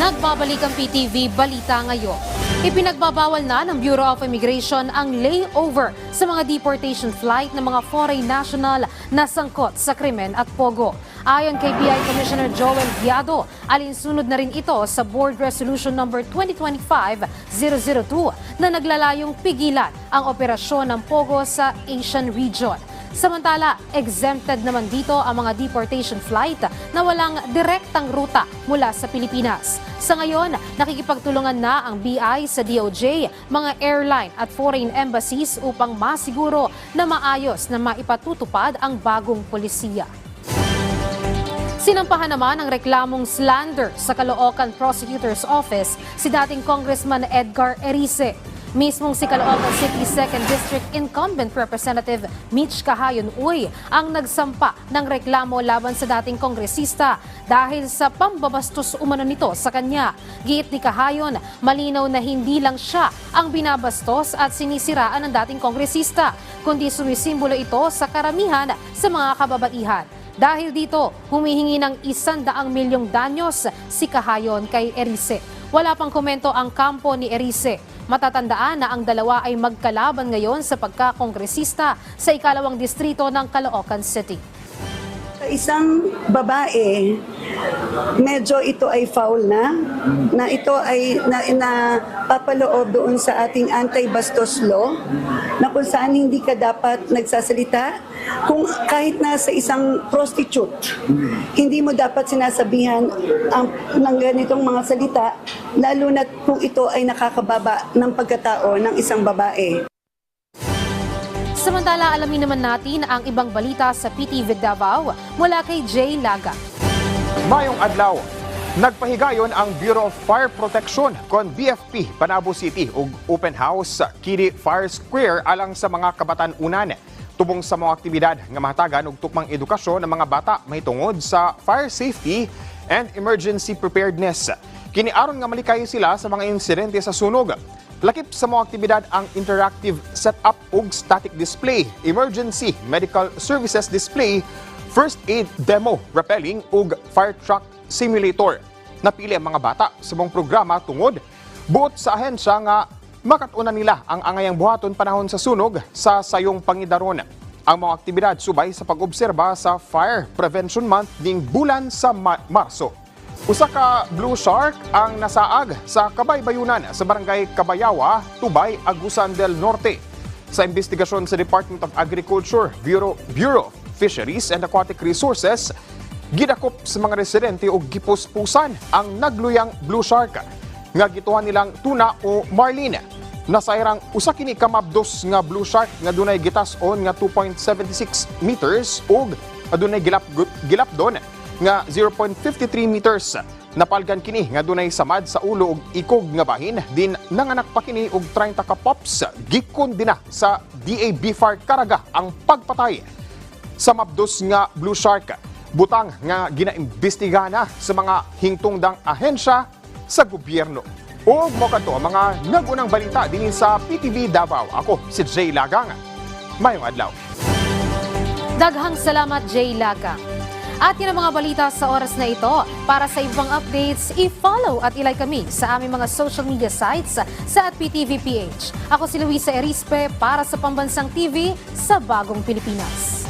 Nagbabalik ang PTV Balita ngayon. Ipinagbabawal na ng Bureau of Immigration ang layover sa mga deportation flight ng mga foreign national na sangkot sa krimen at pogo. Ayon kay BI Commissioner Joel Guiado, alinsunod na rin ito sa Board Resolution No. 2025-002 na naglalayong pigilan ang operasyon ng pogo sa Asian region. Samantala, exempted naman dito ang mga deportation flight na walang direktang ruta mula sa Pilipinas. Sa ngayon, nakikipagtulungan na ang BI sa DOJ, mga airline at foreign embassies upang masiguro na maayos na maipatutupad ang bagong polisiya. Sinampahan naman ang reklamong slander sa Caloocan Prosecutor's Office si dating Congressman Edgar Erice. Mismong si Caloocan City 2nd District Incumbent Representative Mitch Cahayon Uy ang nagsampa ng reklamo laban sa dating kongresista dahil sa pambabastos umano nito sa kanya. Giit ni Cahayon, malinaw na hindi lang siya ang binabastos at sinisiraan ng dating kongresista, kundi sumisimbolo ito sa karamihan sa mga kababaihan. Dahil dito, humihingi ng 100 milyong danyos si Cahayon kay Erice. Wala pang komento ang kampo ni Erice. Matatandaan na ang dalawa ay magkalaban ngayon sa pagkakongresista sa ikalawang distrito ng Caloocan City. Isang babae, medyo ito ay foul na ito ay napapaloob doon sa ating anti-bastos law, na kung saan hindi ka dapat nagsasalita. Kung kahit nasa isang prostitute, hindi mo dapat sinasabihan ng ganitong mga salita, lalo na kung ito ay nakakababa ng pagkatao ng isang babae. Samantala, alamin naman natin ang ibang balita sa PTV Davao mula kay Jay Laga. Mayong adlaw, nagpahigayon ang Bureau of Fire Protection kon BFP Panabo City ug open house sa Kidi Fire Square alang sa mga kabatan-unan. Tubong sa mga aktibidad nga mahatagan og tukmang edukasyon ng mga bata mahitungod sa fire safety and emergency preparedness. Kiniaron nga malikay sila sa mga insidente sa sunog. Lakip sa mga aktibidad ang interactive setup ug static display, emergency medical services display, first aid demo, rappelling ug fire truck simulator. Napili ang mga bata sa mong programa tungod buot sa ahensya nga makatuna nila ang angayang buhaton panahon sa sunog sa sayong pangidaron. Ang mga aktibidad subay sa pag-obserba sa Fire Prevention Month ning bulan sa Marso. Usa ka blue shark ang nasaag sa Kabaybayunan sa barangay Kabayawa, Tubay, Agusan del Norte. Sa investigasyon sa Department of Agriculture, Bureau of Fisheries and Aquatic Resources, gidakop sa mga residente o gipuspusan ang nagluyang blue shark nga gituhan nilang tuna o marlin. Nasayrang usa kini ka mabdos nga blue shark nga dunay gitas-on nga 2.76 meters ug adunay gilapdon nga 0.53 meters. Napalgan kini nga dunay samad sa ulo ug ikog nga bahin, din nanganak pa kini og 30 ka pups. Gikondena sa DA Bifar Caraga ang pagpatay sa mabdos nga blue shark. Butang nga ginaimbestigahan na sa mga hingtungdang ahensya sa gobyerno. O mo kadto ang mga nagunang balita dinhi sa PTV Davao. Ako si Jay Lagang. Mayong adlaw. Daghang salamat, Jay Laga. At yun ang mga balita sa oras na ito. Para sa ibang updates, i-follow at ilike kami sa aming mga social media sites sa @PTVPH. Ako si Luisa Erispe para sa Pambansang TV sa Bagong Pilipinas.